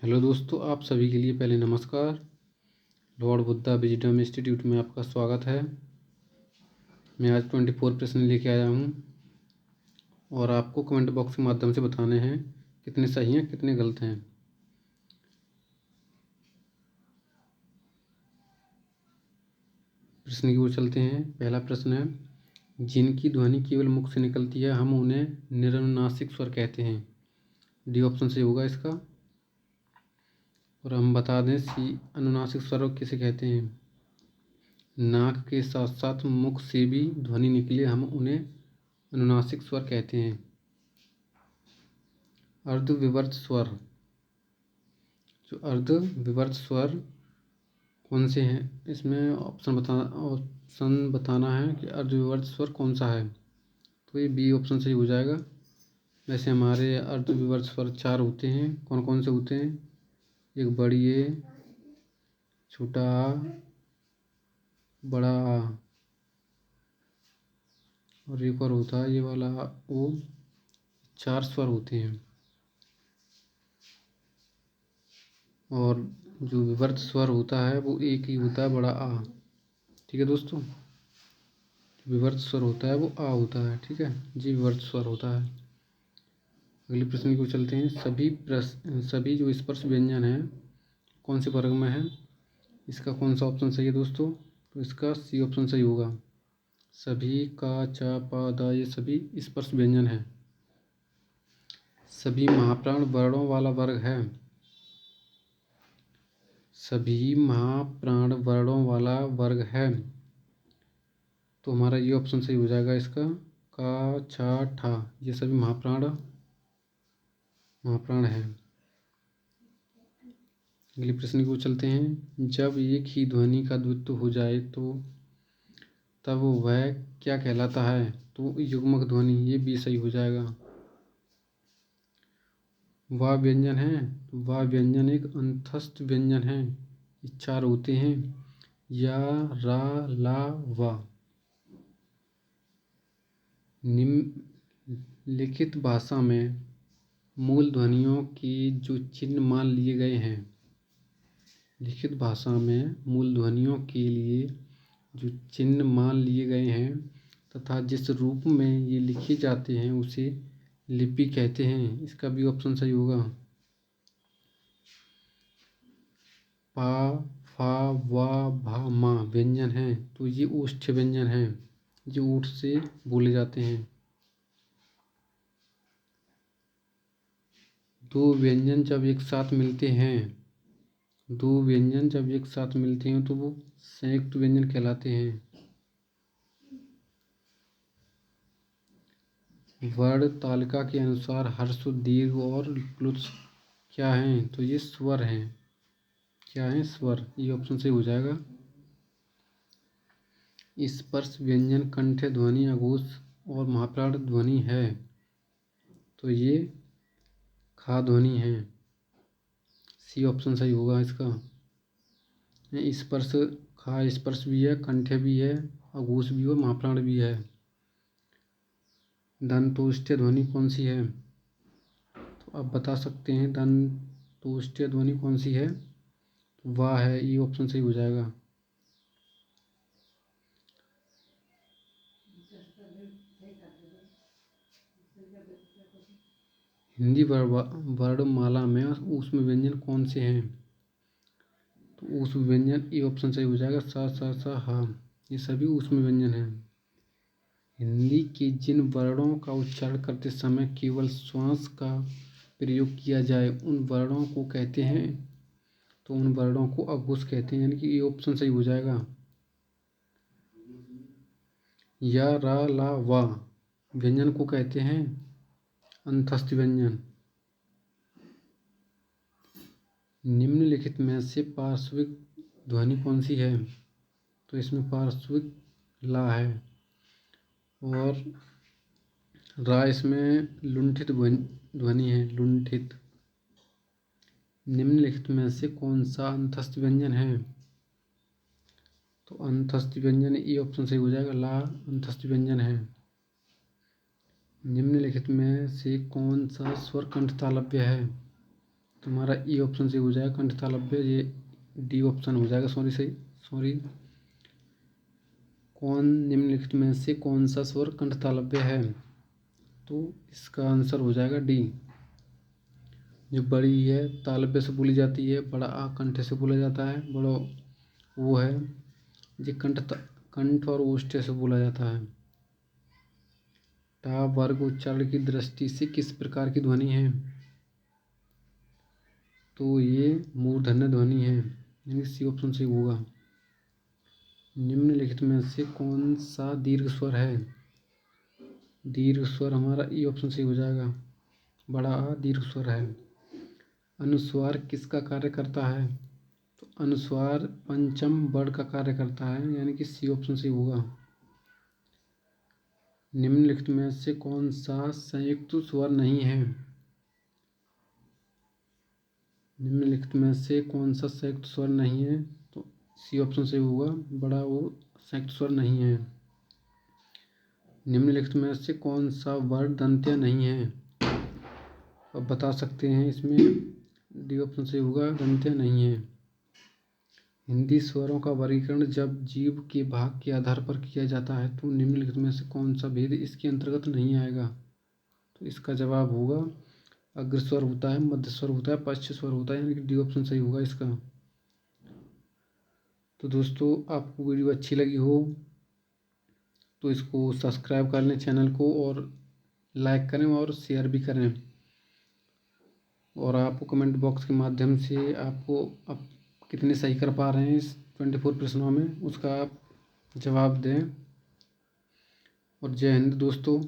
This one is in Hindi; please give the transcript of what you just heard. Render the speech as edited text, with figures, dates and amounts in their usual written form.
हेलो दोस्तों, आप सभी के लिए पहले नमस्कार। लॉर्ड बुद्धा विजडम इंस्टीट्यूट में आपका स्वागत है। मैं आज 24 प्रश्न लेके आया हूँ और आपको कमेंट बॉक्स के माध्यम से बताने हैं कितने सही हैं कितने गलत हैं। प्रश्न की ओर चलते हैं। पहला प्रश्न है, जिनकी ध्वनि केवल मुख से निकलती है हम उन्हें निरनुनासिक स्वर कहते हैं। डी ऑप्शन सही होगा इसका। और हम बता दें सी अनुनासिक स्वर किसे कहते हैं। नाक के साथ साथ मुख से भी ध्वनि निकले हम उन्हें अनुनासिक स्वर कहते हैं। अर्धविवर्त स्वर, जो अर्धविवर्त स्वर कौन से हैं, इसमें ऑप्शन बताना है कि अर्धविवर्त स्वर कौन सा है। तो ये बी ऑप्शन सही हो जाएगा। वैसे हमारे अर्धविवर्त स्वर 4 होते हैं। कौन कौन से होते हैं? एक बड़ी ए, छोटा आ, बड़ा आ, और एक और होता है ये वाला ओ। 4 स्वर होते हैं। और जो विवर्त स्वर होता है वो एक ही होता है, बड़ा आ। ठीक है दोस्तों, विवर्त स्वर होता है वो आ होता है। ठीक है जी, विवर्त स्वर होता है। अगले प्रश्न को चलते हैं। सभी जो स्पर्श व्यंजन हैं कौन से वर्ग में है? इसका कौन सा ऑप्शन सही है दोस्तों? तो इसका सी ऑप्शन सही होगा। सभी, का, चा, पा, दा ये सभी स्पर्श व्यंजन हैं। सभी महाप्राण वर्णों वाला वर्ग है। सभी महाप्राण वर्णों वाला वर्ग है। तो हमारा ये ऑप्शन सही हो जाएगा इसका। का, छा, ठा ये सभी महाप्राण है। अगले प्रश्न को चलते हैं। जब एक ही ध्वनि का द्वित्व हो जाए तो तब वह क्या कहलाता है? तो युग्मक ध्वनि, ये भी सही हो जाएगा। वह व्यंजन है, वह व्यंजन एक अंतस्थ व्यंजन है। ये 4 होते हैं, या, रा, ला, वा। निम्नलिखित भाषा में मूल ध्वनियों के जो चिन्ह मान लिए गए हैं, लिखित भाषा में मूल ध्वनियों के लिए जो चिन्ह मान लिए गए हैं तथा जिस रूप में ये लिखे जाते हैं उसे लिपि कहते हैं। इसका भी ऑप्शन सही होगा। पा, फा, वा, भा, मा व्यंजन हैं, तो ये ओष्ठ्य व्यंजन हैं जो ओठ से बोले जाते हैं। दो व्यंजन जब एक साथ मिलते हैं तो वो संयुक्त व्यंजन कहलाते हैं। वर्ण तालिका के अनुसार ह्रस्व, दीर्घ और प्लुत्स क्या हैं? तो ये स्वर हैं। क्या हैं? स्वर। ये ऑप्शन सही हो जाएगा। स्पर्श व्यंजन कंठ ध्वनि, अघोष और महाप्राण ध्वनि है, तो ये खा ध्वनि है। सी ऑप्शन सही होगा इसका। स्पर्श, खा स्पर्श भी है, कंठ भी है, अघोष भी और महाप्राण भी है। दंतोष्ठ्य ध्वनि कौन सी है? तो आप बता सकते हैं दंतोष्ठ्य ध्वनि कौन सी है? वाह है, ये ऑप्शन सही हो जाएगा। हिंदी वर्णमाला में ऊष्म व्यंजन कौन से हैं? तो ऊष्म व्यंजन, ये ऑप्शन सही हो जाएगा। सा, सा, सा, हा ये सभी ऊष्म व्यंजन हैं। हिंदी के जिन वर्णों का उच्चारण करते समय केवल श्वास का प्रयोग किया जाए उन वर्णों को कहते हैं, तो उन वर्णों को अघोष कहते हैं, यानी कि ये ऑप्शन सही हो जाएगा। या, रा, ला, वा व्यंजन को कहते हैं अंतस्थ व्यंजन। निम्नलिखित में से पार्श्विक ध्वनि कौन सी है? तो इसमें पार्श्विक ला है और रा इसमें लुंठित ध्वनि है, लुंठित। निम्नलिखित में से कौन सा अंतस्थ व्यंजन है? तो अंतस्थ व्यंजन, ये ऑप्शन सही हो जाएगा। ला अंतस्थ व्यंजन है। निम्नलिखित में से कौन सा स्वर कंठ तालव्य है? तो हमारा ई ऑप्शन सही हो जाएगा कंठतालव्य, ये डी ऑप्शन हो जाएगा। सॉरी। निम्नलिखित में से कौन सा स्वर कंठतालव्य है? तो इसका आंसर हो जाएगा डी। जो बड़ी है तालव्य से बोली जाती है, बड़ा आ कंठ से बोला जाता है, बड़ा वो है जो कंठ और ओष्ठ से बोला जाता है। टा वर्ग उच्चारण की दृष्टि से किस प्रकार की ध्वनि है? तो ये मूर्धन्य ध्वनि है, यानी सी ऑप्शन सही होगा। निम्नलिखित में से कौन सा दीर्घ स्वर है? दीर्घ स्वर हमारा ई ऑप्शन सही हो जाएगा, बड़ा आ दीर्घ स्वर है। अनुस्वार किसका कार्य करता है? तो अनुस्वार पंचम वर्ण का कार्य करता है, यानी कि सी ऑप्शन सही होगा। निम्नलिखित में से कौन सा संयुक्त स्वर नहीं है? निम्नलिखित में से कौन सा संयुक्त स्वर नहीं है? तो सी ऑप्शन सही होगा, बड़ा वो संयुक्त स्वर नहीं है। निम्नलिखित में से कौन सा वर्ण दंत्य नहीं है? अब बता सकते हैं इसमें, डी ऑप्शन सही होगा, दंत्य नहीं है। हिंदी स्वरों का वर्गीकरण जब जीव के भाग के आधार पर किया जाता है तो निम्नलिखित में से कौन सा भेद इसके अंतर्गत नहीं आएगा? तो इसका जवाब होगा अग्रस्वर होता है, मध्य स्वर होता है, पश्च स्वर होता है, यानी कि डी ऑप्शन सही होगा इसका। तो दोस्तों आपको वीडियो अच्छी लगी हो तो इसको सब्सक्राइब कर लें चैनल को, और लाइक करें और शेयर भी करें। और आपको कमेंट बॉक्स के माध्यम से आपको आप कितने सही कर पा रहे हैं इस 24 प्रश्नों में, उसका आप जवाब दें। और जय हिंद दोस्तों।